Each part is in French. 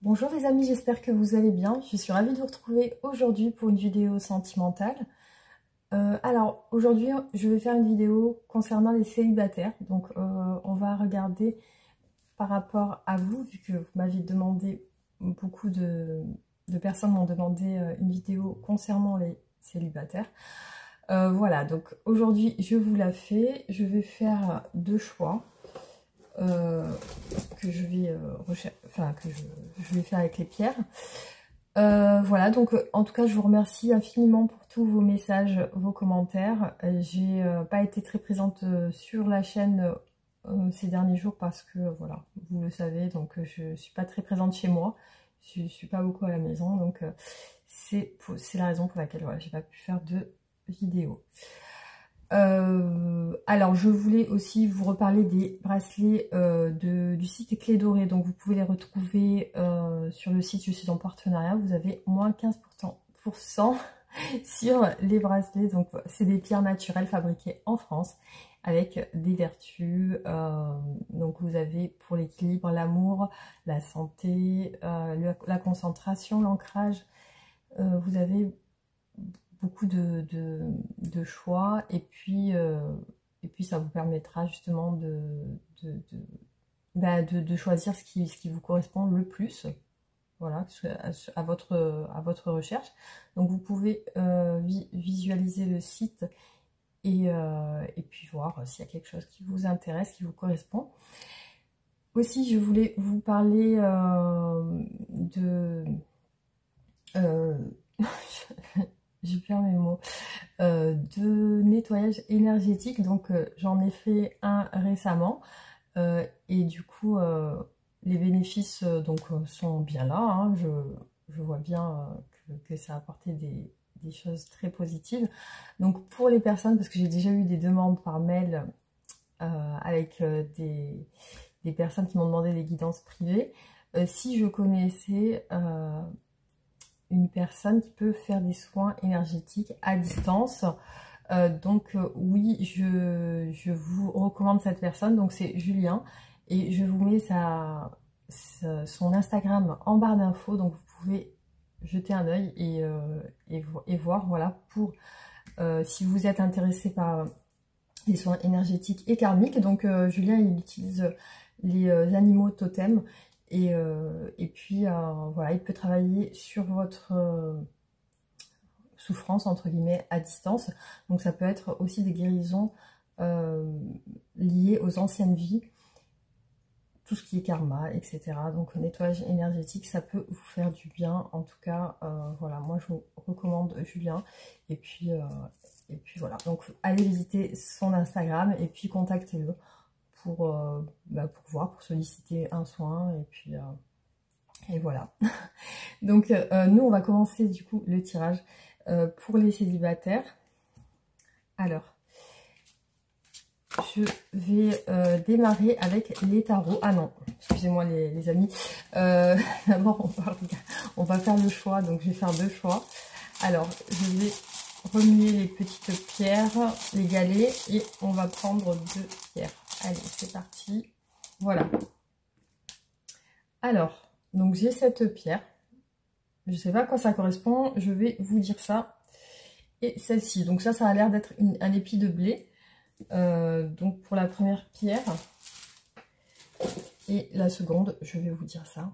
Bonjour les amis, j'espère que vous allez bien. Je suis ravie de vous retrouver aujourd'hui pour une vidéo sentimentale. Alors aujourd'hui, je vais faire une vidéo concernant les célibataires. Donc on va regarder par rapport à vous, vu que vous m'avez demandé, beaucoup de personnes m'ont demandé une vidéo concernant les célibataires. Voilà, donc aujourd'hui je vous la fais. Je vais faire deux choix. Que je vais je vais faire avec les pierres. Voilà, donc en tout cas je vous remercie infiniment pour tous vos messages, vos commentaires. J'ai pas été très présente sur la chaîne ces derniers jours parce que voilà, vous le savez, donc je suis pas très présente chez moi, je suis pas beaucoup à la maison, donc c'est la raison pour laquelle voilà, j'ai pas pu faire de vidéo. Alors je voulais aussi vous reparler des bracelets du site Clé Dorée. Donc vous pouvez les retrouver sur le site, je suis en partenariat, vous avez moins 15% sur les bracelets. Donc c'est des pierres naturelles fabriquées en France avec des vertus. Donc vous avez pour l'équilibre, l'amour, la santé, la concentration, l'ancrage. Vous avez beaucoup de choix, et puis ça vous permettra justement de choisir ce qui vous correspond le plus, voilà, à votre recherche. Donc vous pouvez visualiser le site et puis voir s'il y a quelque chose qui vous intéresse, qui vous correspond. Aussi je voulais vous parler j'ai perdu mes mots, de nettoyage énergétique. Donc j'en ai fait un récemment et du coup les bénéfices sont bien là, hein. Je vois bien que ça a apporté des choses très positives. Donc pour les personnes, parce que j'ai déjà eu des demandes par mail avec des personnes qui m'ont demandé des guidances privées, si je connaissais une personne qui peut faire des soins énergétiques à distance. Oui, je vous recommande cette personne. Donc c'est Julien, et je vous mets son Instagram en barre d'infos, donc vous pouvez jeter un œil et voir, voilà, pour si vous êtes intéressé par les soins énergétiques et karmiques. Donc Julien, il utilise les animaux totems. Et puis voilà, il peut travailler sur votre souffrance entre guillemets à distance. Donc ça peut être aussi des guérisons liées aux anciennes vies, tout ce qui est karma, etc. Donc nettoyage énergétique, ça peut vous faire du bien. En tout cas, voilà, moi je vous recommande Julien. Et puis voilà, donc allez visiter son Instagram et puis contactez-le pour voir, pour solliciter un soin, et voilà. Donc nous on va commencer du coup le tirage pour les célibataires. Alors je vais démarrer avec les tarots. Ah non, excusez-moi les amis, d'abord on va faire le choix, donc je vais faire deux choix. Alors je vais remuer les petites pierres, les galets, et on va prendre deux pierres. Allez, c'est parti. Voilà. Alors, donc j'ai cette pierre. Je ne sais pas à quoi ça correspond. Je vais vous dire ça. Et celle-ci. Donc ça a l'air d'être un épi de blé. Donc pour la première pierre. Et la seconde, je vais vous dire ça.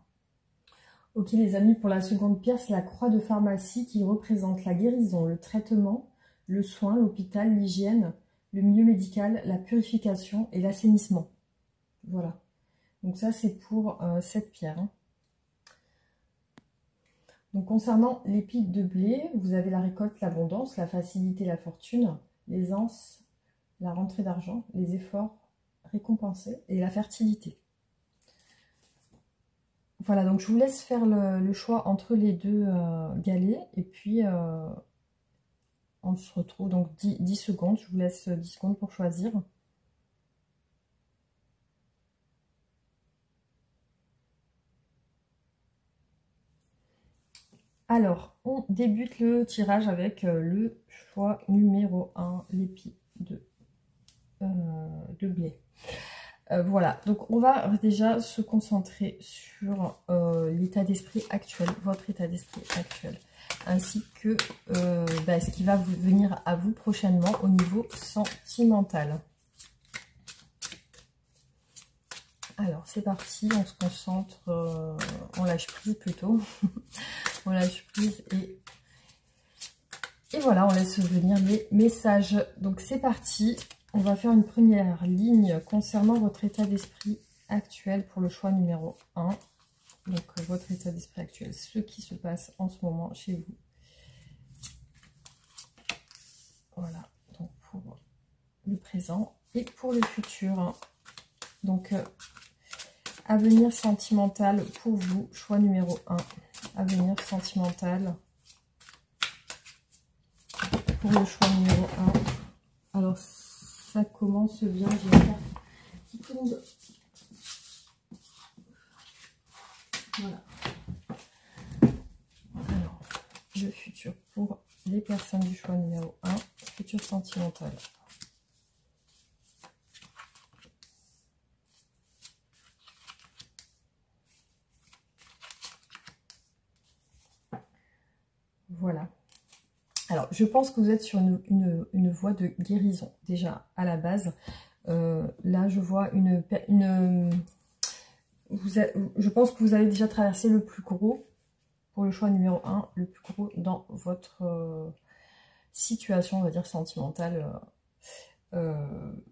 Ok les amis, pour la seconde pierre, c'est la croix de pharmacie qui représente la guérison, le traitement, le soin, l'hôpital, l'hygiène, le milieu médical, la purification et l'assainissement. Voilà. Donc ça, c'est pour cette pierre. Hein. Donc concernant l'épi de blé, vous avez la récolte, l'abondance, la facilité, la fortune, l'aisance, la rentrée d'argent, les efforts récompensés et la fertilité. Voilà, donc je vous laisse faire le choix entre les deux galets, et puis on se retrouve donc 10 secondes. Je vous laisse 10 secondes pour choisir. Alors, on débute le tirage avec le choix numéro 1, l'épi de blé. Voilà, donc on va déjà se concentrer sur l'état d'esprit actuel, votre état d'esprit actuel, ainsi que ce qui va venir à vous prochainement au niveau sentimental. Alors c'est parti, on se concentre, on lâche prise plutôt, on lâche prise et voilà, on laisse venir les messages. Donc c'est parti, on va faire une première ligne concernant votre état d'esprit actuel pour le choix numéro 1. Donc votre état d'esprit actuel, ce qui se passe en ce moment chez vous. Voilà, donc pour le présent et pour le futur. Donc avenir sentimental pour vous, choix numéro 1. Avenir sentimental pour le choix numéro 1. Alors ça commence bien, j'ai une carte qui tombe. Voilà. Alors, le futur pour les personnes du choix numéro 1, futur sentimental. Voilà. Alors, je pense que vous êtes sur une voie de guérison, déjà, à la base. Là, je vois je pense que vous avez déjà traversé le plus gros, pour le choix numéro 1, le plus gros dans votre situation, on va dire, sentimentale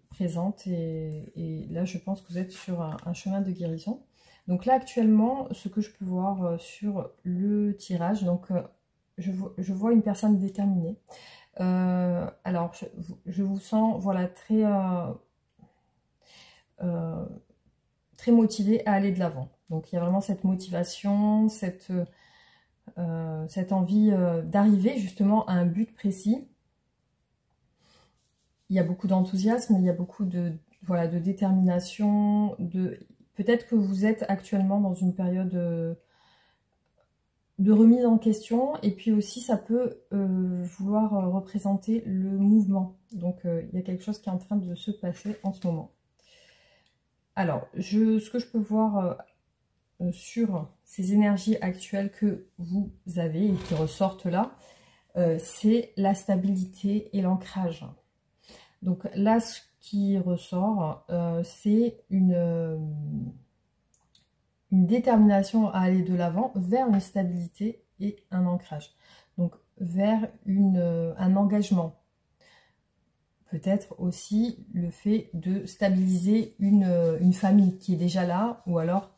présente. Et là, je pense que vous êtes sur un chemin de guérison. Donc là, actuellement, ce que je peux voir sur le tirage, donc je vois une personne déterminée. Alors, je vous sens, voilà, très motivé à aller de l'avant. Donc, il y a vraiment cette motivation, cette envie d'arriver justement à un but précis. Il y a beaucoup d'enthousiasme, il y a beaucoup de détermination. Peut-être que vous êtes actuellement dans une période de remise en question, et puis aussi ça peut vouloir représenter le mouvement. Donc il y a quelque chose qui est en train de se passer en ce moment. Alors, ce que je peux voir sur ces énergies actuelles que vous avez et qui ressortent là, c'est la stabilité et l'ancrage. Donc là, ce qui ressort, c'est une détermination à aller de l'avant vers une stabilité et un ancrage. Donc vers un engagement. Peut-être aussi le fait de stabiliser une famille qui est déjà là, ou alors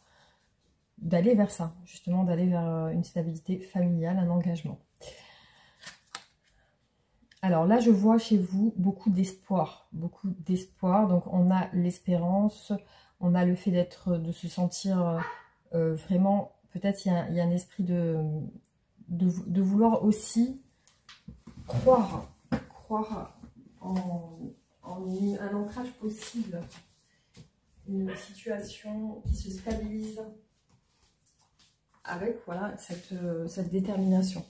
d'aller vers ça, justement d'aller vers une stabilité familiale, un engagement. Alors là, je vois chez vous beaucoup d'espoir, beaucoup d'espoir. Donc on a l'espérance, on a le fait de se sentir vraiment, peut-être il y a un esprit de vouloir aussi croire en un ancrage possible, une situation qui se stabilise avec voilà cette détermination.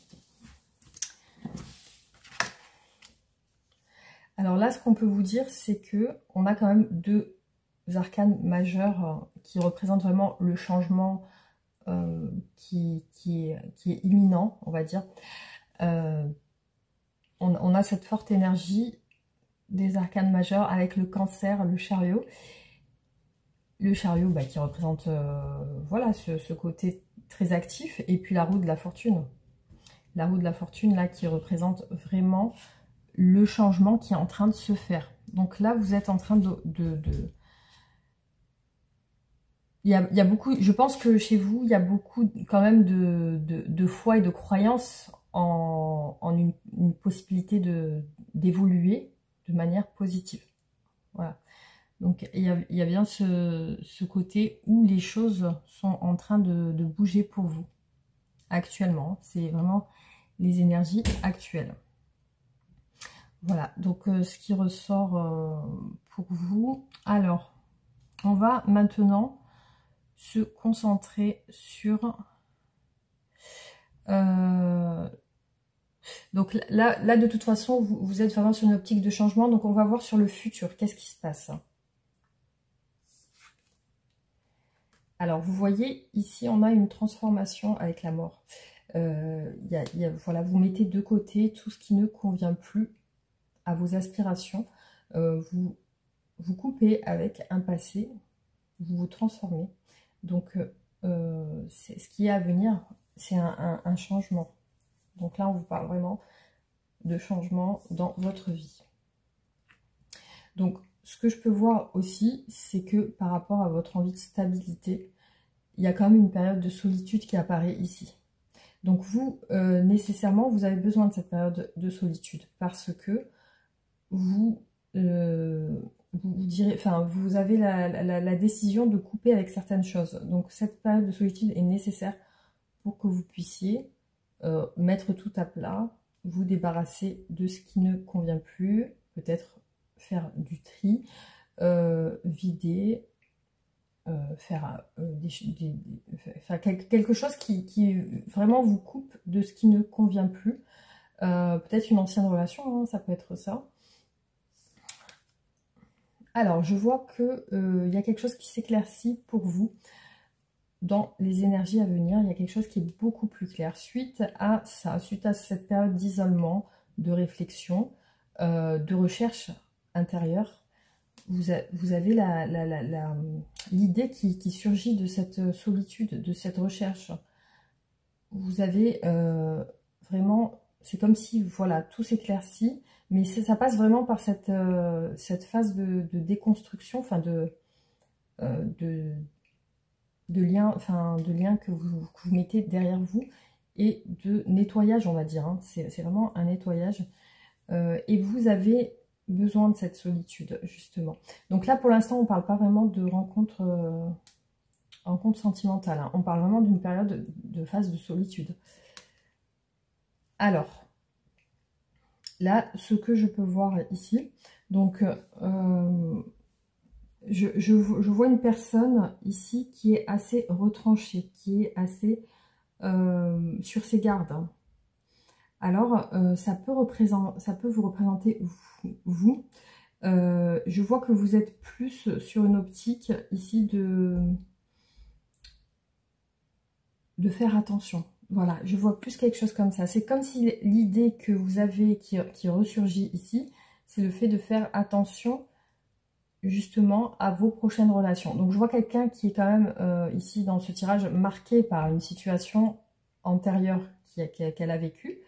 Alors là, ce qu'on peut vous dire, c'est que on a quand même deux arcanes majeurs qui représentent vraiment le changement qui est imminent, on va dire. On a cette forte énergie des arcanes majeurs avec le Cancer, le Chariot. Le Chariot qui représente voilà, ce côté très actif, et puis la roue de la fortune. La roue de la fortune là qui représente vraiment le changement qui est en train de se faire. Donc là, vous êtes en train il y a beaucoup, je pense que chez vous, il y a beaucoup quand même de foi et de croyance en une possibilité d'évoluer de manière positive. Voilà. Donc il y a bien ce côté où les choses sont en train de bouger pour vous actuellement. C'est vraiment les énergies actuelles. Voilà, donc ce qui ressort pour vous. Alors, on va maintenant se concentrer sur... donc là, de toute façon, vous êtes vraiment sur une optique de changement. Donc, on va voir sur le futur. Qu'est-ce qui se passe? Alors, vous voyez, ici, on a une transformation avec la mort. Voilà, vous mettez de côté tout ce qui ne convient plus à vos aspirations. Vous coupez avec un passé, vous vous transformez. Donc, ce qui est à venir, c'est un changement. Donc là, on vous parle vraiment de changement dans votre vie. Donc, ce que je peux voir aussi, c'est que par rapport à votre envie de stabilité, il y a quand même une période de solitude qui apparaît ici. Donc vous, nécessairement, vous avez besoin de cette période de solitude parce que vous avez la décision de couper avec certaines choses. Donc cette période de solitude est nécessaire pour que vous puissiez mettre tout à plat, vous débarrasser de ce qui ne convient plus, peut-être faire du tri, vider, faire quelque chose qui vraiment vous coupe de ce qui ne convient plus. Peut-être une ancienne relation, hein, ça peut être ça. Alors, je vois qu'il y a quelque chose qui s'éclaircit pour vous dans les énergies à venir. Il y a quelque chose qui est beaucoup plus clair. Suite à ça, suite à cette période d'isolement, de réflexion, de recherche intérieure, vous avez l'idée qui surgit de cette solitude, de cette recherche. Vous avez vraiment, c'est comme si voilà, tout s'éclaircit, mais ça passe vraiment par cette phase de déconstruction, enfin de lien que vous mettez derrière vous et de nettoyage, on va dire. Hein. C'est vraiment un nettoyage. Et vous avez besoin de cette solitude, justement. Donc là, pour l'instant, on ne parle pas vraiment de rencontre sentimentale. Hein. On parle vraiment d'une période de phase de solitude. Alors, là, ce que je peux voir ici, donc, je vois une personne ici qui est assez retranchée, qui est assez sur ses gardes. Hein. Alors, ça peut vous représenter vous. Je vois que vous êtes plus sur une optique ici de faire attention. Voilà, je vois plus quelque chose comme ça. C'est comme si l'idée que vous avez qui ressurgit ici, c'est le fait de faire attention justement à vos prochaines relations. Donc je vois quelqu'un qui est quand même ici dans ce tirage marqué par une situation antérieure qu'elle a vécue.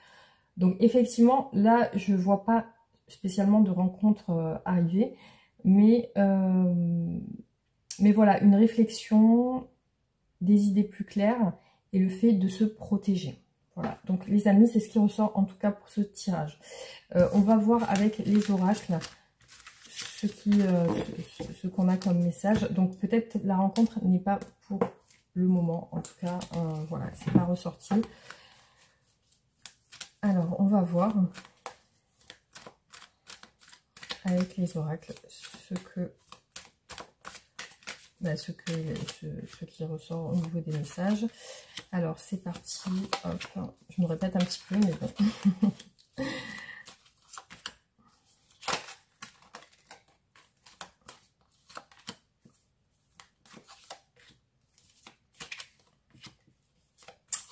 Donc effectivement, là, je ne vois pas spécialement de rencontre arriver, mais voilà, une réflexion, des idées plus claires et le fait de se protéger. Voilà, donc les amis, c'est ce qui ressort en tout cas pour ce tirage. On va voir avec les oracles ce qu'on a comme message. Donc peut-être la rencontre n'est pas pour le moment, en tout cas, voilà, c'est pas ressorti. Alors, on va voir avec les oracles ce qui ressort au niveau des messages. Alors, c'est parti. Hop, je me répète un petit peu, mais bon.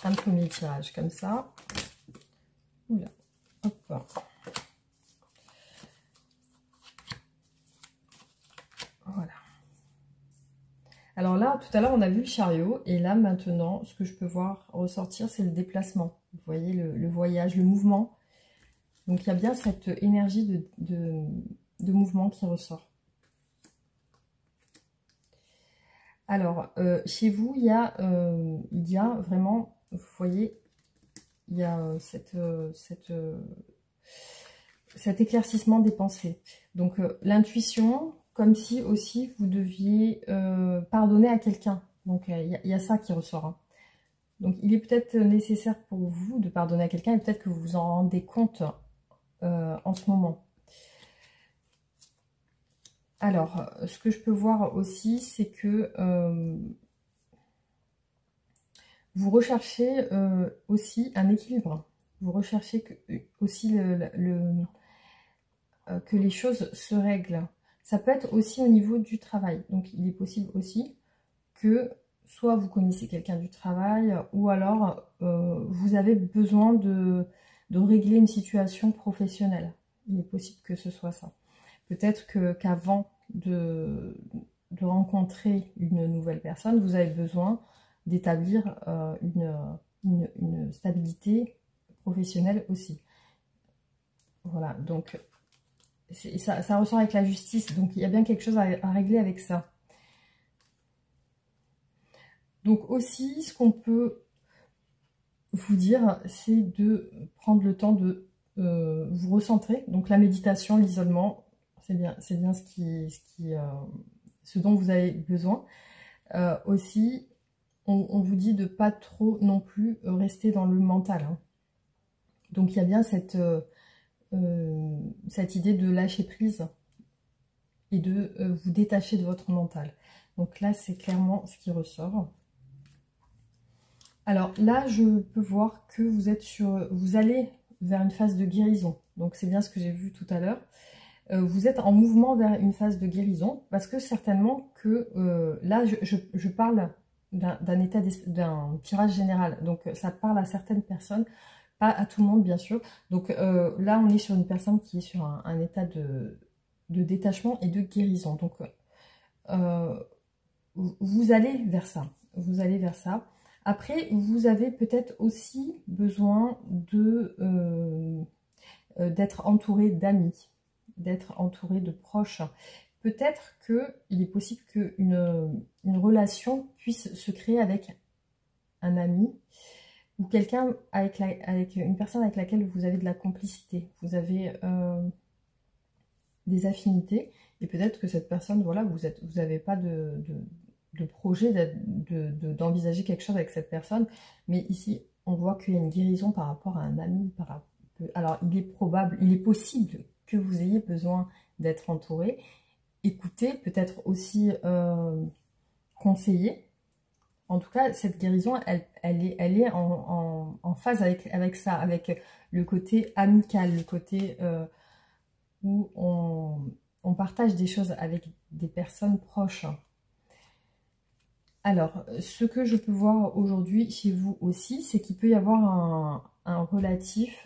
Un premier tirage comme ça. Oula, hop. Voilà. Alors là, tout à l'heure, on a vu le chariot. Et là, maintenant, ce que je peux voir ressortir, c'est le déplacement. Vous voyez, le voyage, le mouvement. Donc, il y a bien cette énergie de mouvement qui ressort. Alors, chez vous, il y a vraiment, vous voyez, il y a cet éclaircissement des pensées. Donc, l'intuition, comme si aussi vous deviez pardonner à quelqu'un. Donc, il y a ça qui ressort. Hein. Donc, il est peut-être nécessaire pour vous de pardonner à quelqu'un et peut-être que vous vous en rendez compte en ce moment. Alors, ce que je peux voir aussi, c'est que vous recherchez aussi un équilibre. Vous recherchez aussi que les choses se règlent. Ça peut être aussi au niveau du travail. Donc, il est possible aussi que soit vous connaissez quelqu'un du travail, ou alors vous avez besoin de régler une situation professionnelle. Il est possible que ce soit ça. Peut-être qu'avant de rencontrer une nouvelle personne, vous avez besoin d'établir une stabilité professionnelle aussi. Voilà, donc ça ressort avec la justice, donc il y a bien quelque chose à régler avec ça. Donc aussi, ce qu'on peut vous dire, c'est de prendre le temps de vous recentrer. Donc la méditation, l'isolement, c'est bien ce dont vous avez besoin. Aussi, on vous dit de pas trop non plus rester dans le mental. Hein. Donc il y a bien cette idée de lâcher prise et de vous détacher de votre mental. Donc là, c'est clairement ce qui ressort. Alors là, je peux voir que vous allez vers une phase de guérison. Donc c'est bien ce que j'ai vu tout à l'heure. Vous êtes en mouvement vers une phase de guérison parce que certainement que là, je parle d'un tirage général. Donc ça parle à certaines personnes, pas à tout le monde bien sûr. Donc là, on est sur une personne qui est sur un état de détachement et de guérison. Donc vous allez vers ça. Vous allez vers ça. Après, vous avez peut-être aussi besoin d'être entouré d'amis, d'être entouré de proches. Peut-être qu'il est possible qu'une relation puisse se créer avec un ami ou quelqu'un avec une personne avec laquelle vous avez de la complicité. Vous avez des affinités et peut-être que cette personne, voilà, vous n'avez pas de projet d'envisager quelque chose avec cette personne, mais ici on voit qu'il y a une guérison par rapport à un ami. Alors il est possible que vous ayez besoin d'être entouré, écouter, peut-être aussi conseiller. En tout cas, cette guérison, elle est en phase avec ça, avec le côté amical, le côté où on partage des choses avec des personnes proches. Alors, ce que je peux voir aujourd'hui chez vous aussi, c'est qu'il peut y avoir un relatif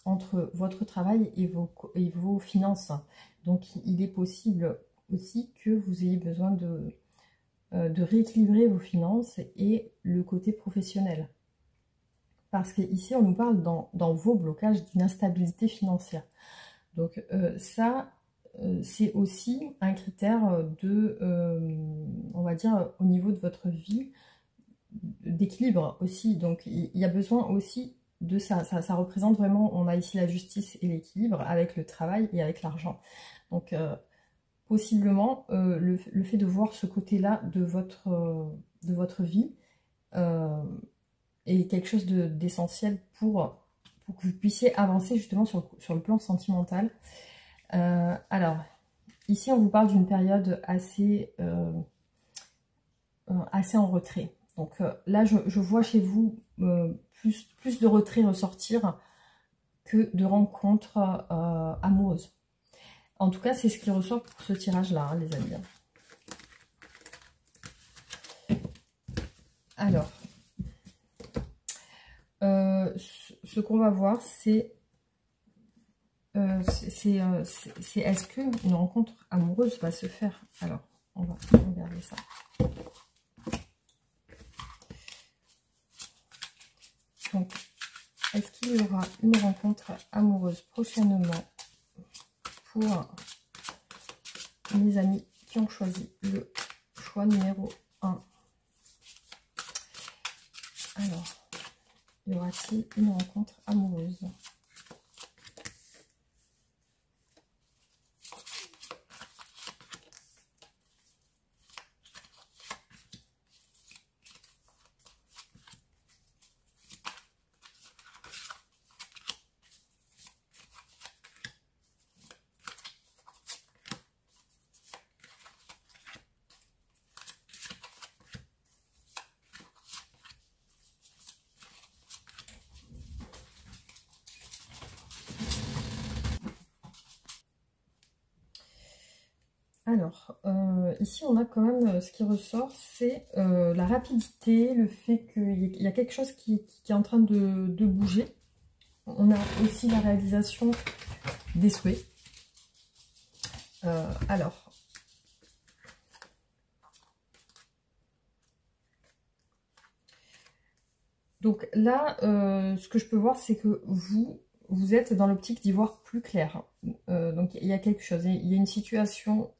entre votre travail et vos finances. Donc, il est possible aussi que vous ayez besoin de rééquilibrer vos finances et le côté professionnel. Parce qu'ici, on nous parle dans vos blocages d'une instabilité financière. Donc, ça... c'est aussi un critère on va dire, au niveau de votre vie, d'équilibre aussi. Donc, il y a besoin aussi de ça. Ça représente vraiment, on a ici la justice et l'équilibre avec le travail et avec l'argent. Donc, possiblement, le fait de voir ce côté-là de votre vie est quelque chose d'essentiel pour que vous puissiez avancer justement sur le plan sentimental. Alors, ici, on vous parle d'une période assez en retrait. Donc là, je vois chez vous plus de retrait ressortir que de rencontres amoureuses. En tout cas, c'est ce qui ressort pour ce tirage-là, hein, les amis. Alors, ce qu'on va voir, c'est est-ce qu'une rencontre amoureuse va se faire? Alors, on va regarder ça. Donc, est-ce qu'il y aura une rencontre amoureuse prochainement pour mes amis qui ont choisi le choix numéro 1? Alors, y aura-t-il une rencontre amoureuse? Alors, ici on a quand même ce qui ressort, c'est la rapidité, le fait qu'il y a quelque chose qui est en train de bouger. On a aussi la réalisation des souhaits. Alors, donc là, ce que je peux voir, c'est que vous êtes dans l'optique d'y voir plus clair. Donc il y a quelque chose, il y a une situation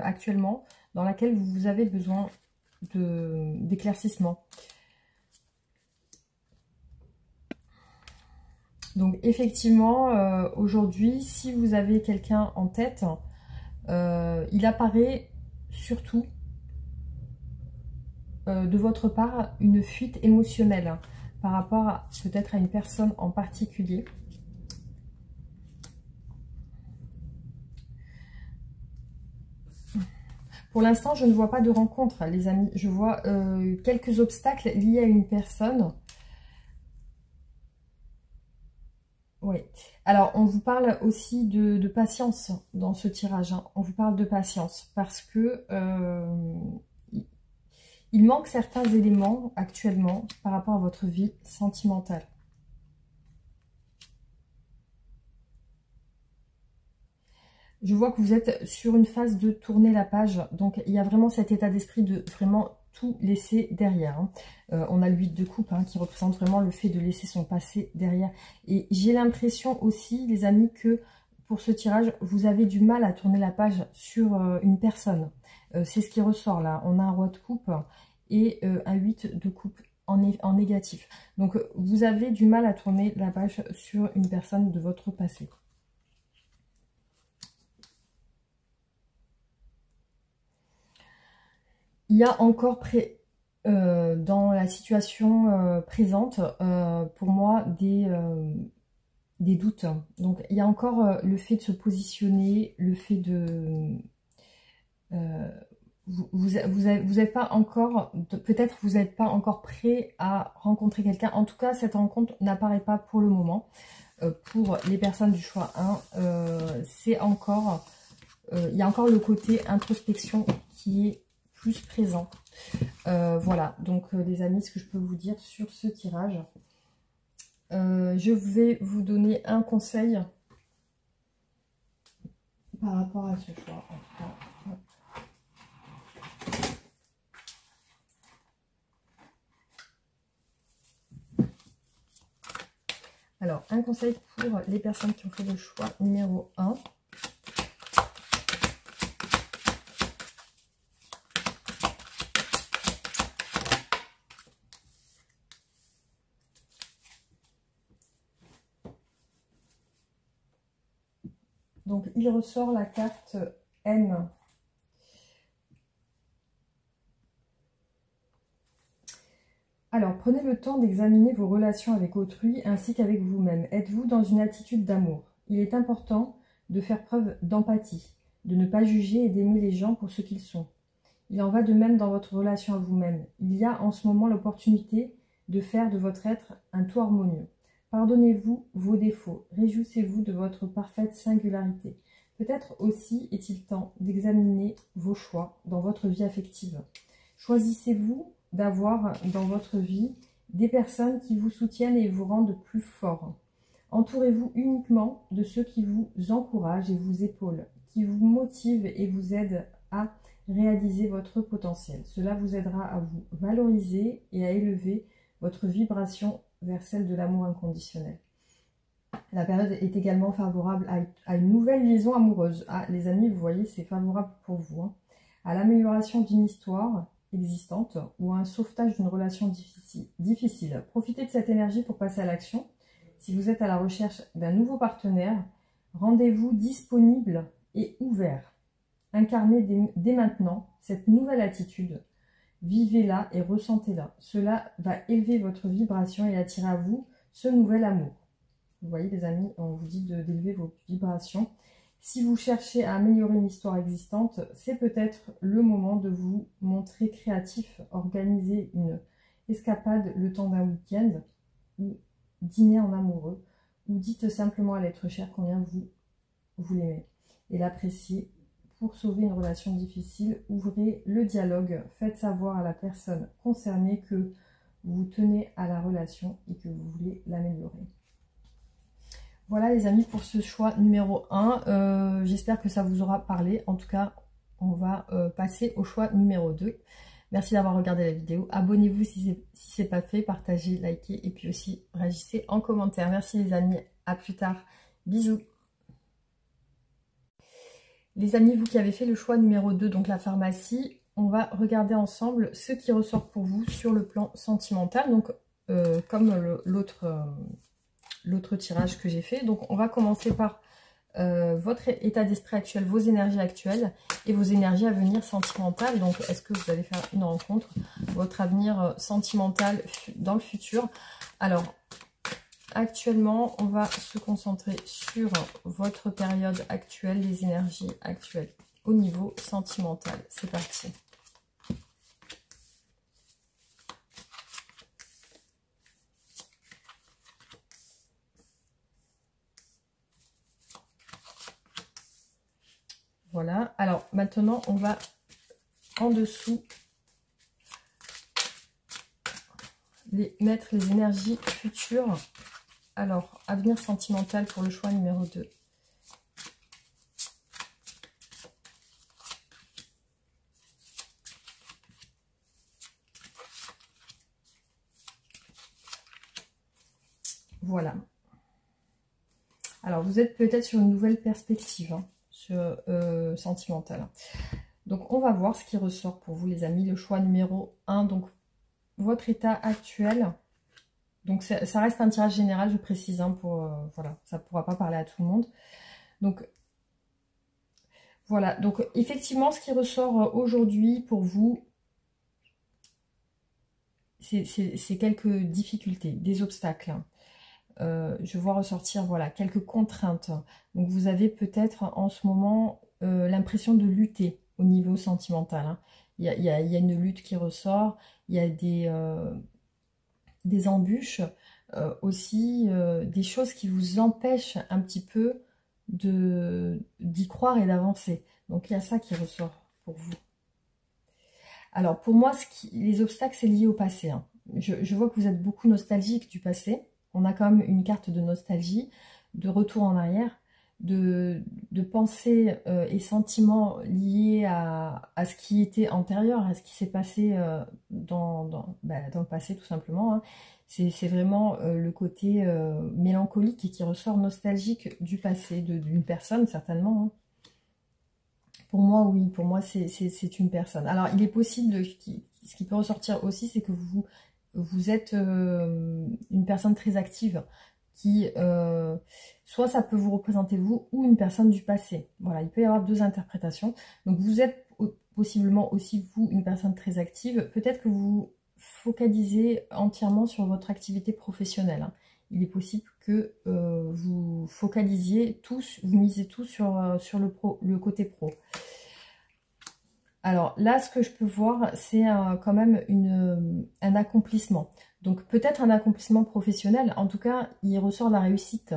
actuellement dans laquelle vous avez besoin d'éclaircissement. Donc effectivement, aujourd'hui, si vous avez quelqu'un en tête, il apparaît surtout de votre part une fuite émotionnelle par rapport peut-être à une personne en particulier. Pour l'instant, je ne vois pas de rencontre, les amis. Je vois quelques obstacles liés à une personne. Oui. Alors, on vous parle aussi de patience dans ce tirage. Hein. On vous parle de patience parce que il manque certains éléments actuellement par rapport à votre vie sentimentale. Je vois que vous êtes sur une phase de tourner la page. Donc, il y a vraiment cet état d'esprit de vraiment tout laisser derrière. Hein. On a le 8 de coupe hein, qui représente vraiment le fait de laisser son passé derrière. Et j'ai l'impression aussi, les amis, que pour ce tirage, vous avez du mal à tourner la page sur une personne. C'est ce qui ressort là. On a un roi de coupe et un 8 de coupe en négatif. Donc, vous avez du mal à tourner la page sur une personne de votre passé. Il y a encore dans la situation présente, pour moi, des doutes. Donc, il y a encore le fait de se positionner, le fait de... vous n'êtes pas encore... Peut-être vous n'êtes pas encore prêt à rencontrer quelqu'un. En tout cas, cette rencontre n'apparaît pas pour le moment. Pour les personnes du choix 1, c'est encore... il y a encore le côté introspection qui est plus présent. Voilà, donc les amis, ce que je peux vous dire sur ce tirage. Je vais vous donner un conseil par rapport à ce choix. Alors, un conseil pour les personnes qui ont fait le choix numéro 1. Donc, il ressort la carte N. Alors, prenez le temps d'examiner vos relations avec autrui ainsi qu'avec vous-même. Êtes-vous dans une attitude d'amour? Il est important de faire preuve d'empathie, de ne pas juger et d'aimer les gens pour ce qu'ils sont. Il en va de même dans votre relation à vous-même. Il y a en ce moment l'opportunité de faire de votre être un tout harmonieux. Pardonnez-vous vos défauts, réjouissez-vous de votre parfaite singularité. Peut-être aussi est-il temps d'examiner vos choix dans votre vie affective. Choisissez-vous d'avoir dans votre vie des personnes qui vous soutiennent et vous rendent plus fort. Entourez-vous uniquement de ceux qui vous encouragent et vous épaulent, qui vous motivent et vous aident à réaliser votre potentiel. Cela vous aidera à vous valoriser et à élever votre vibration vers celle de l'amour inconditionnel. La période est également favorable à une nouvelle liaison amoureuse. Ah, les amis, vous voyez, c'est favorable pour vous. Hein. À l'amélioration d'une histoire existante ou à un sauvetage d'une relation difficile. Profitez de cette énergie pour passer à l'action. Si vous êtes à la recherche d'un nouveau partenaire, rendez-vous disponible et ouvert. Incarnez dès maintenant cette nouvelle attitude. Vivez-la et ressentez-la. Cela va élever votre vibration et attirer à vous ce nouvel amour. Vous voyez les amis, on vous dit d'élever vos vibrations. Si vous cherchez à améliorer une histoire existante, c'est peut-être le moment de vous montrer créatif, organiser une escapade le temps d'un week-end ou dîner en amoureux, ou dites simplement à l'être cher combien vous l'aimez et l'appréciez pour sauver une relation difficile. Ouvrez le dialogue, faites savoir à la personne concernée que vous tenez à la relation et que vous voulez l'améliorer. Voilà les amis pour ce choix numéro 1. J'espère que ça vous aura parlé. En tout cas, on va passer au choix numéro 2. Merci d'avoir regardé la vidéo. Abonnez-vous si ce n'est pas fait, partagez, likez et puis aussi réagissez en commentaire. Merci les amis, à plus tard. Bisous. Les amis, vous qui avez fait le choix numéro 2, donc la pharmacie, on va regarder ensemble ce qui ressort pour vous sur le plan sentimental. Donc, comme l'autre tirage que j'ai fait. Donc, on va commencer par votre état d'esprit actuel, vos énergies actuelles et vos énergies à venir sentimentales. Donc, est-ce que vous allez faire une rencontre, votre avenir sentimental dans le futur? Alors, actuellement, on va se concentrer sur votre période actuelle, les énergies actuelles au niveau sentimental. C'est parti. Voilà. Alors, maintenant, on va en dessous mettre les énergies futures. Alors, avenir sentimental pour le choix numéro 2. Voilà. Alors, vous êtes peut-être sur une nouvelle perspective sentimentale. Donc, on va voir ce qui ressort pour vous, les amis. Le choix numéro 1, donc, votre état actuel. Donc, ça reste un tirage général, je précise, hein, voilà, ça ne pourra pas parler à tout le monde. Donc, voilà. Donc, effectivement, ce qui ressort aujourd'hui pour vous, c'est quelques difficultés, des obstacles. Je vois ressortir, voilà, quelques contraintes. Donc, vous avez peut-être en ce moment l'impression de lutter au niveau sentimental. Hein. Il y a une lutte qui ressort, il y a des embûches, aussi des choses qui vous empêchent un petit peu d'y croire et d'avancer. Donc, il y a ça qui ressort pour vous. Alors, pour moi, les obstacles, c'est lié au passé. Hein. Je vois que vous êtes beaucoup nostalgique du passé. On a quand même une carte de nostalgie, de retour en arrière, de pensées et sentiments liés à ce qui était antérieur, à ce qui s'est passé dans le passé tout simplement. Hein. C'est vraiment le côté mélancolique et qui ressort nostalgique du passé, d'une personne certainement. Hein. Pour moi, oui, pour moi c'est une personne. Alors il est possible, ce qui peut ressortir aussi, c'est que vous êtes une personne très active qui, soit ça peut vous représenter vous ou une personne du passé. Voilà, il peut y avoir deux interprétations. Donc vous êtes possiblement aussi vous une personne très active. Peut-être que vous focalisez entièrement sur votre activité professionnelle. Hein. Il est possible que vous focalisiez tous, vous misez tout sur le côté pro. Alors là, ce que je peux voir, c'est quand même un accomplissement. Donc peut-être un accomplissement professionnel. En tout cas, il ressort la réussite.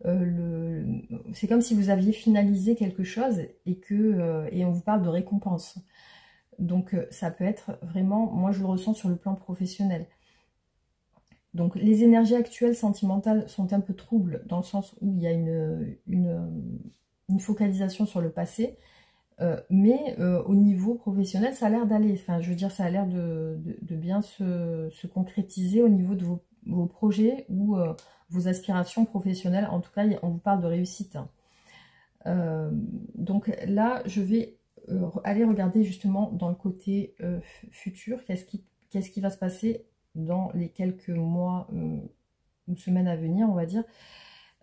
C'est comme si vous aviez finalisé quelque chose et on vous parle de récompense. Donc ça peut être vraiment, moi je le ressens sur le plan professionnel. Donc les énergies actuelles sentimentales sont un peu troubles dans le sens où il y a une focalisation sur le passé. Mais au niveau professionnel, ça a l'air d'aller. Enfin, je veux dire, ça a l'air de bien se concrétiser au niveau de vos projets ou vos aspirations professionnelles. En tout cas, on vous parle de réussite. Donc là, je vais aller regarder justement dans le côté futur. Qu'est-ce qui va se passer dans les quelques mois ou semaines à venir, on va dire.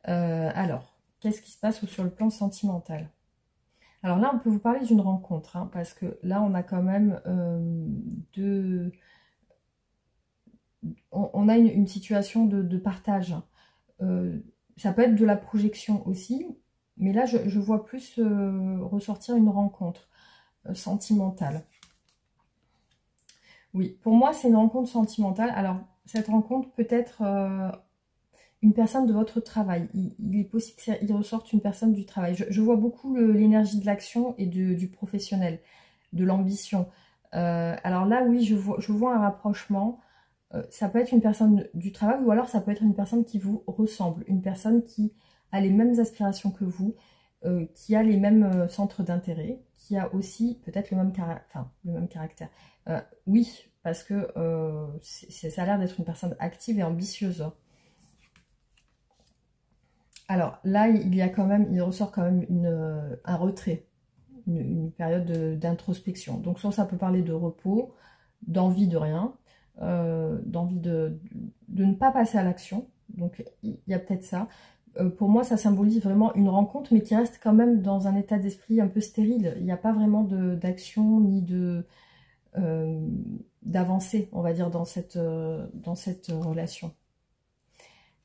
Alors, qu'est-ce qui se passe sur le plan sentimental ? Alors là, on peut vous parler d'une rencontre, hein, parce que là, on a quand même on a une situation de partage. Ça peut être de la projection aussi, mais là, je vois plus ressortir une rencontre sentimentale. Oui, pour moi, c'est une rencontre sentimentale. Alors, cette rencontre peut être une personne de votre travail. Il est possible qu'il ressorte une personne du travail. Je vois beaucoup l'énergie de l'action et du professionnel, de l'ambition. Alors là, oui, je vois un rapprochement. Ça peut être une personne du travail ou alors ça peut être une personne qui vous ressemble, une personne qui a les mêmes aspirations que vous, qui a les mêmes centres d'intérêt, qui a aussi peut-être le même caractère. Oui, parce que ça a l'air d'être une personne active et ambitieuse. Alors là, il ressort quand même un retrait, une période d'introspection. Donc soit ça peut parler de repos, d'envie de rien, d'envie de ne pas passer à l'action. Donc il y a peut-être ça. Pour moi, ça symbolise vraiment une rencontre, mais qui reste quand même dans un état d'esprit un peu stérile. Il n'y a pas vraiment d'action ni d'avancée, on va dire, dans cette relation.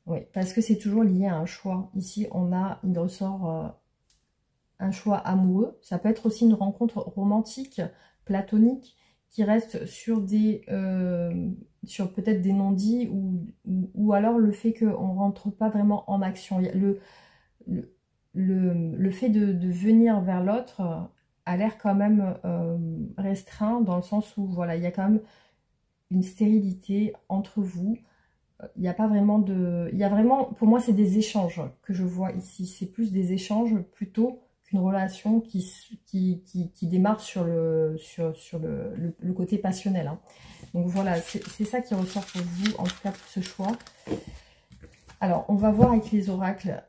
Oui, parce que c'est toujours lié à un choix. Ici, il ressort un choix amoureux. Ça peut être aussi une rencontre romantique, platonique, qui reste sur sur peut-être des non-dits ou alors le fait qu'on ne rentre pas vraiment en action. Le fait de venir vers l'autre a l'air quand même restreint dans le sens où voilà, il y a quand même une stérilité entre vous. Il n'y a pas vraiment il y a vraiment, pour moi, c'est des échanges que je vois ici. C'est plus des échanges plutôt qu'une relation qui démarre sur le côté passionnel. Hein. Donc voilà, c'est ça qui ressort pour vous, en tout cas pour ce choix. Alors, on va voir avec les oracles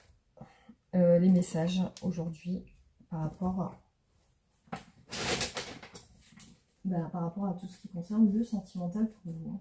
les messages aujourd'hui par rapport à tout ce qui concerne le sentimental pour vous.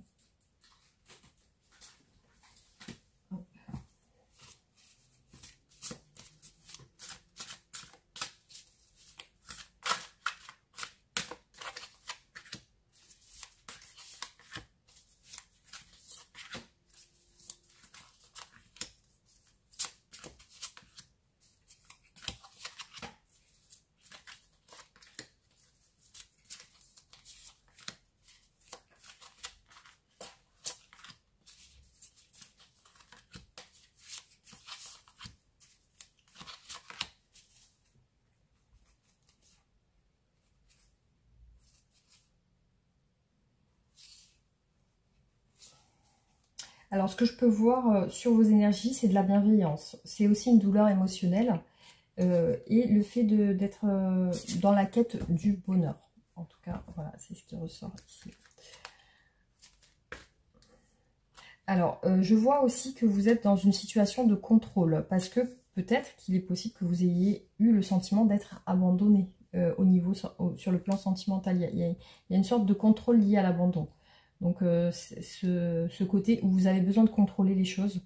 Alors, ce que je peux voir sur vos énergies, c'est de la bienveillance. C'est aussi une douleur émotionnelle et le fait d'être dans la quête du bonheur. En tout cas, voilà, c'est ce qui ressort ici. Alors, je vois aussi que vous êtes dans une situation de contrôle parce que peut-être qu'il est possible que vous ayez eu le sentiment d'être abandonné sur le plan sentimental. Il y a une sorte de contrôle lié à l'abandon. Donc, ce côté où vous avez besoin de contrôler les choses,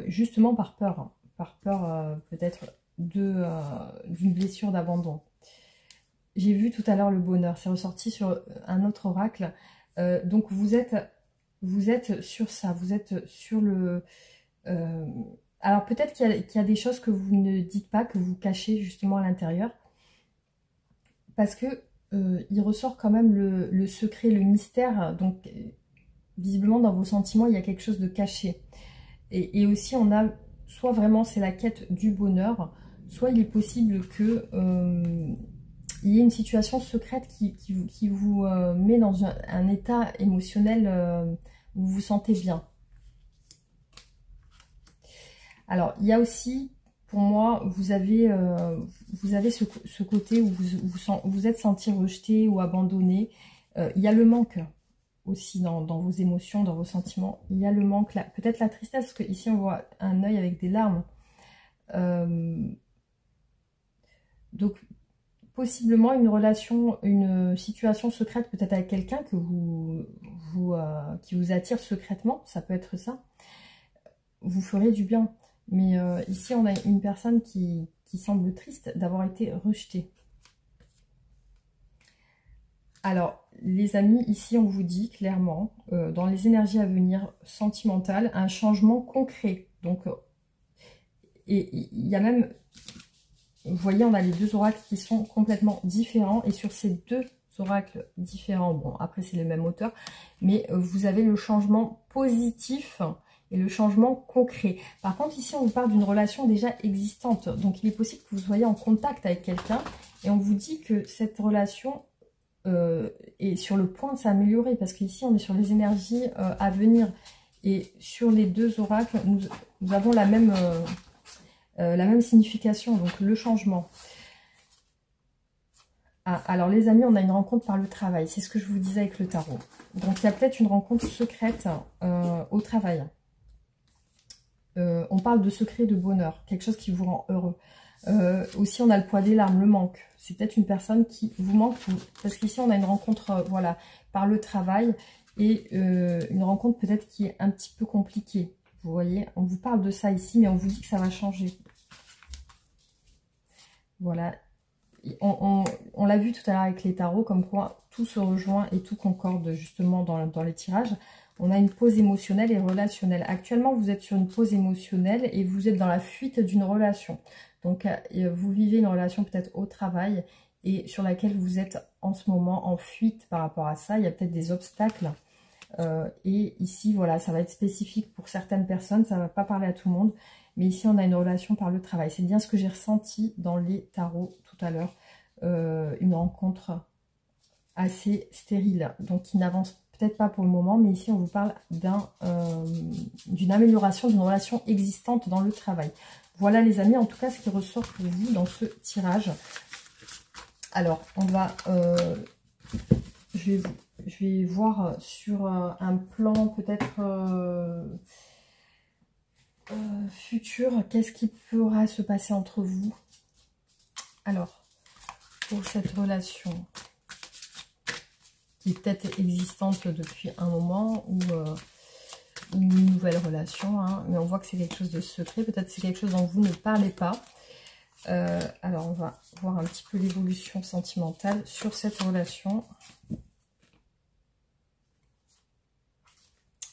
justement par peur. Hein, par peur peut-être d'une blessure d'abandon. J'ai vu tout à l'heure le bonheur, c'est ressorti sur un autre oracle. Donc, vous êtes sur ça, vous êtes sur le... alors, peut-être qu'il y a des choses que vous ne dites pas, que vous cachez justement à l'intérieur. Parce que il ressort quand même le secret, le mystère. Donc, visiblement, dans vos sentiments, il y a quelque chose de caché. Et aussi, on a soit vraiment, c'est la quête du bonheur, soit il est possible que il y ait une situation secrète qui vous met dans un état émotionnel où vous vous sentez bien. Alors, il y a aussi... Pour moi, vous avez ce côté où vous êtes senti rejeté ou abandonné. Il y a le manque aussi dans vos émotions, dans vos sentiments. Il y a le manque, peut-être la tristesse, parce qu'ici on voit un œil avec des larmes. Donc, possiblement une situation secrète, peut-être avec quelqu'un qui vous attire secrètement. Ça peut être ça. Vous ferez du bien. Mais ici, on a une personne qui semble triste d'avoir été rejetée. Alors, les amis, ici, on vous dit clairement, dans les énergies à venir sentimentales, un changement concret. Donc, et il y a même, vous voyez, on a les deux oracles qui sont complètement différents. Et sur ces deux oracles différents, bon, après, c'est le même auteur, mais vous avez le changement positif. et le changement concret. Par contre, ici, on vous parle d'une relation déjà existante. Donc, il est possible que vous soyez en contact avec quelqu'un et on vous dit que cette relation est sur le point de s'améliorer. Parce qu'ici, on est sur les énergies à venir. Et sur les deux oracles, nous avons la même signification, donc le changement. Ah, alors les amis, on a une rencontre par le travail. C'est ce que je vous disais avec le tarot. Donc, il y a peut-être une rencontre secrète au travail. On parle de secret de bonheur, quelque chose qui vous rend heureux. Aussi, on a le poids des larmes, le manque. C'est peut-être une personne qui vous manque, parce qu'ici, on a une rencontre voilà, par le travail et une rencontre peut-être qui est un petit peu compliquée. Vous voyez, on vous parle de ça ici, mais on vous dit que ça va changer. Voilà. On l'a vu tout à l'heure avec les tarots, comme quoi tout se rejoint et tout concorde justement dans les tirages. On a une pause émotionnelle et relationnelle. Actuellement, vous êtes sur une pause émotionnelle et vous êtes dans la fuite d'une relation. Donc, vous vivez une relation peut-être au travail et sur laquelle vous êtes en ce moment en fuite par rapport à ça. Il y a peut-être des obstacles. Et ici, voilà, ça va être spécifique pour certaines personnes. Ça ne va pas parler à tout le monde. Mais ici, on a une relation par le travail. C'est bien ce que j'ai ressenti dans les tarots tout à l'heure. Une rencontre assez stérile. Donc, qui n'avance peut-être pas pour le moment, mais ici on vous parle d'une amélioration d'une relation existante dans le travail. Voilà les amis, en tout cas ce qui ressort pour vous dans ce tirage. Alors on va, je vais voir sur un plan peut-être futur, qu'est-ce qui pourra se passer entre vous. Alors, pour cette relation qui est peut-être existante depuis un moment ou une nouvelle relation, hein, mais on voit que c'est quelque chose de secret, peut-être c'est quelque chose dont vous ne parlez pas. Alors on va voir un petit peu l'évolution sentimentale sur cette relation.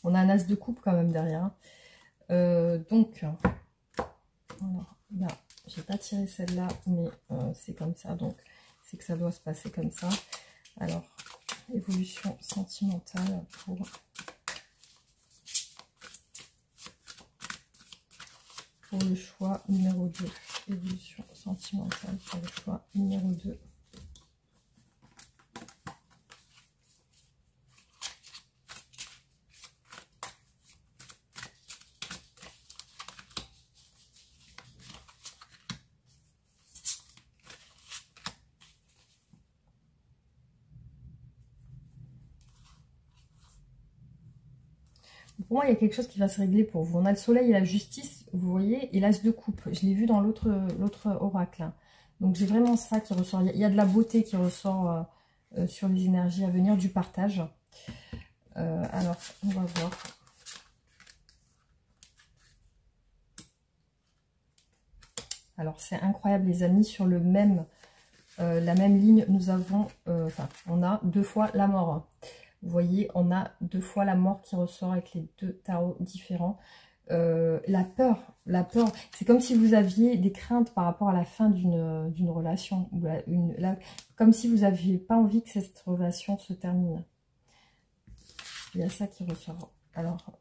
On a un as de coupe quand même derrière. Donc, alors là, j'ai pas tiré celle-là, mais c'est comme ça, donc c'est que ça doit se passer comme ça. Alors, évolution sentimentale pour le choix numéro 2. Évolution sentimentale pour le choix numéro 2. Pour moi, il y a quelque chose qui va se régler pour vous. On a le soleil et la justice, vous voyez, et l'as de coupe. Je l'ai vu dans l'autre oracle. Hein. Donc, j'ai vraiment ça qui ressort. Il y a de la beauté qui ressort sur les énergies à venir, du partage. Alors, on va voir. Alors, c'est incroyable, les amis. Sur la même ligne, nous avons... on a 2 fois la mort. Hein. Vous voyez, on a 2 fois la mort qui ressort avec les 2 tarots différents. La peur, c'est comme si vous aviez des craintes par rapport à la fin d'une relation. Ou comme si vous n'aviez pas envie que cette relation se termine. Il y a ça qui ressort. Alors,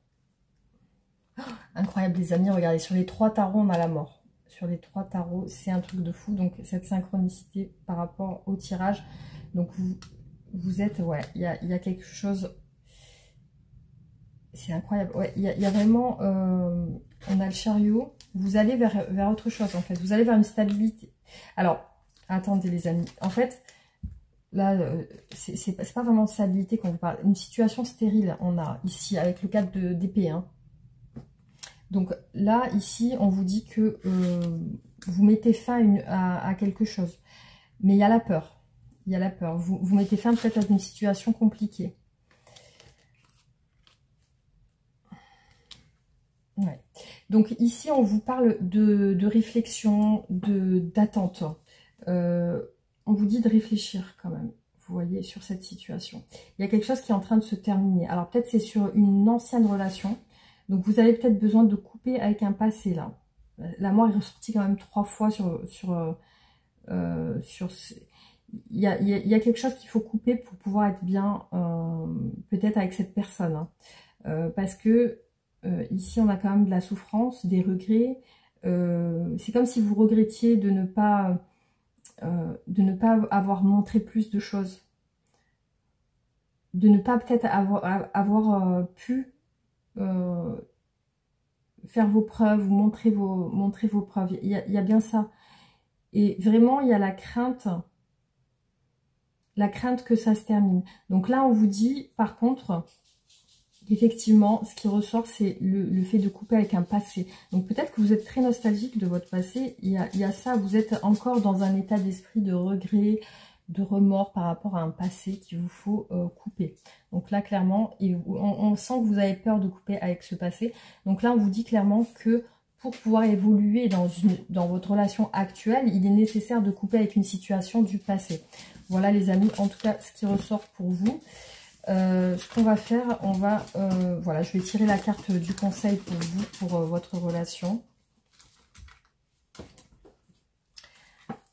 incroyable les amis, regardez, sur les 3 tarots, on a la mort. Sur les 3 tarots, c'est un truc de fou. Donc, cette synchronicité par rapport au tirage. Donc, vous êtes, ouais, il y a quelque chose, c'est incroyable, ouais, il y a vraiment, on a le chariot, vous allez vers autre chose en fait, vous allez vers une stabilité. Alors, attendez les amis, en fait, là, c'est pas vraiment de stabilité qu'on vous parle, une situation stérile, on a ici, avec le cadre d'épée, hein. Donc là, ici, on vous dit que vous mettez fin à quelque chose, mais il y a la peur. Il y a la peur. Vous mettez fin peut-être à une situation compliquée. Ouais. Donc ici, on vous parle de réflexion, d'attente. On vous dit de réfléchir quand même, vous voyez, sur cette situation. Il y a quelque chose qui est en train de se terminer. Alors peut-être c'est sur une ancienne relation. Donc vous avez peut-être besoin de couper avec un passé là. La mort est ressortie quand même 3 fois il y a quelque chose qu'il faut couper pour pouvoir être bien peut-être avec cette personne. Hein. Parce que ici on a quand même de la souffrance, des regrets. C'est comme si vous regrettiez de ne pas avoir montré plus de choses. De ne pas peut-être avoir pu faire vos preuves ou montrer vos preuves. Il y a bien ça. Et vraiment, il y a la crainte que ça se termine. Donc là, on vous dit, par contre, effectivement, ce qui ressort, c'est le fait de couper avec un passé. Donc peut-être que vous êtes très nostalgique de votre passé. Il y a ça, vous êtes encore dans un état d'esprit de regret, de remords par rapport à un passé qu'il vous faut couper. Donc là, clairement, on sent que vous avez peur de couper avec ce passé. Donc là, on vous dit clairement que pour pouvoir évoluer dans votre relation actuelle, il est nécessaire de couper avec une situation du passé. Voilà les amis, en tout cas, ce qui ressort pour vous. Ce qu'on va faire, voilà, je vais tirer la carte du conseil pour vous, pour votre relation.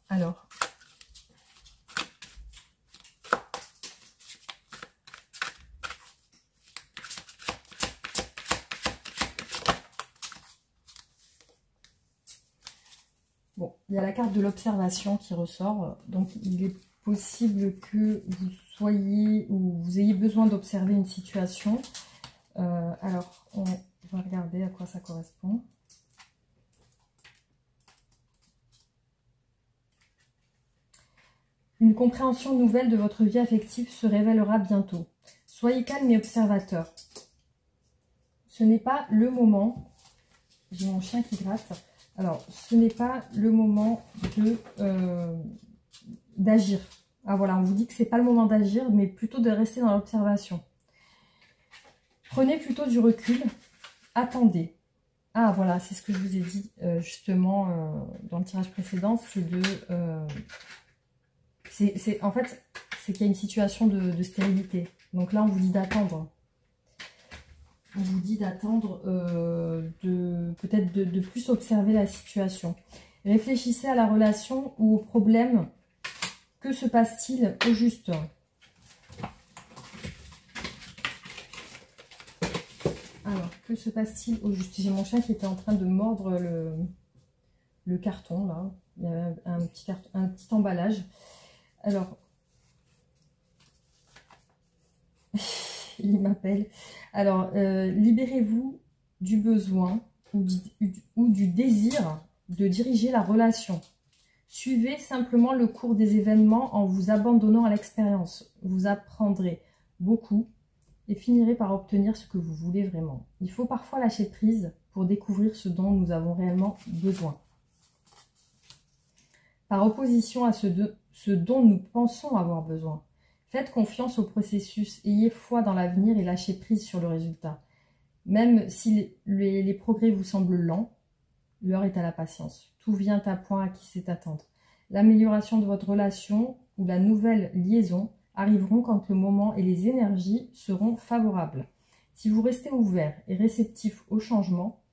Alors, bon, il y a la carte de l'observation qui ressort, donc il est possible que vous soyez ou vous ayez besoin d'observer une situation. Alors, on va regarder à quoi ça correspond. Une compréhension nouvelle de votre vie affective se révélera bientôt. Soyez calme et observateur. Ce n'est pas le moment, j'ai mon chien qui gratte, alors ce n'est pas le moment d'agir. Ah voilà, on vous dit que c'est pas le moment d'agir, mais plutôt de rester dans l'observation. Prenez plutôt du recul, attendez. Ah voilà, c'est ce que je vous ai dit justement dans le tirage précédent, c'est de... en fait, c'est qu'il y a une situation de stérilité. Donc là, on vous dit d'attendre. On vous dit d'attendre, peut-être de plus observer la situation. Réfléchissez à la relation ou au problème. Que se passe-t-il au juste? Alors, que se passe-t-il au juste? J'ai mon chien qui était en train de mordre le carton, là. Il y a un petit emballage. Alors, il m'appelle. Alors, libérez-vous du besoin ou du désir de diriger la relation. Suivez simplement le cours des événements en vous abandonnant à l'expérience. Vous apprendrez beaucoup et finirez par obtenir ce que vous voulez vraiment. Il faut parfois lâcher prise pour découvrir ce dont nous avons réellement besoin. Par opposition à ce dont nous pensons avoir besoin. Faites confiance au processus, ayez foi dans l'avenir et lâchez prise sur le résultat. Même si les progrès vous semblent lents, l'heure est à la patience. Tout vient à point à qui sait attendre. L'amélioration de votre relation ou la nouvelle liaison arriveront quand le moment et les énergies seront favorables. Si vous restez ouvert et réceptif au changement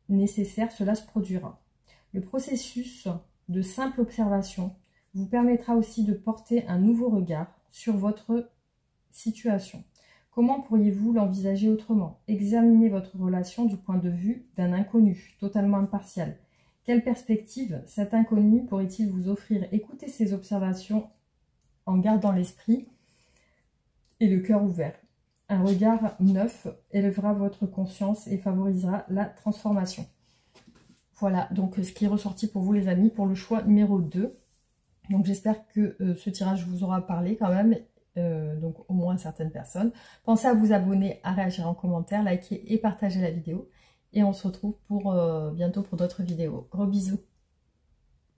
nécessaire, cela se produira. Le processus de simple observation vous permettra aussi de porter un nouveau regard sur votre situation. Comment pourriez-vous l'envisager autrement? Examinez votre relation du point de vue d'un inconnu, totalement impartial. Quelle perspective cet inconnu pourrait-il vous offrir? Écoutez ces observations en gardant l'esprit et le cœur ouvert. Un regard neuf élèvera votre conscience et favorisera la transformation. Voilà, donc ce qui est ressorti pour vous les amis pour le choix numéro 2. Donc j'espère que ce tirage vous aura parlé quand même, donc au moins certaines personnes. Pensez à vous abonner, à réagir en commentaire, liker et partager la vidéo. Et on se retrouve bientôt pour d'autres vidéos. Gros bisous!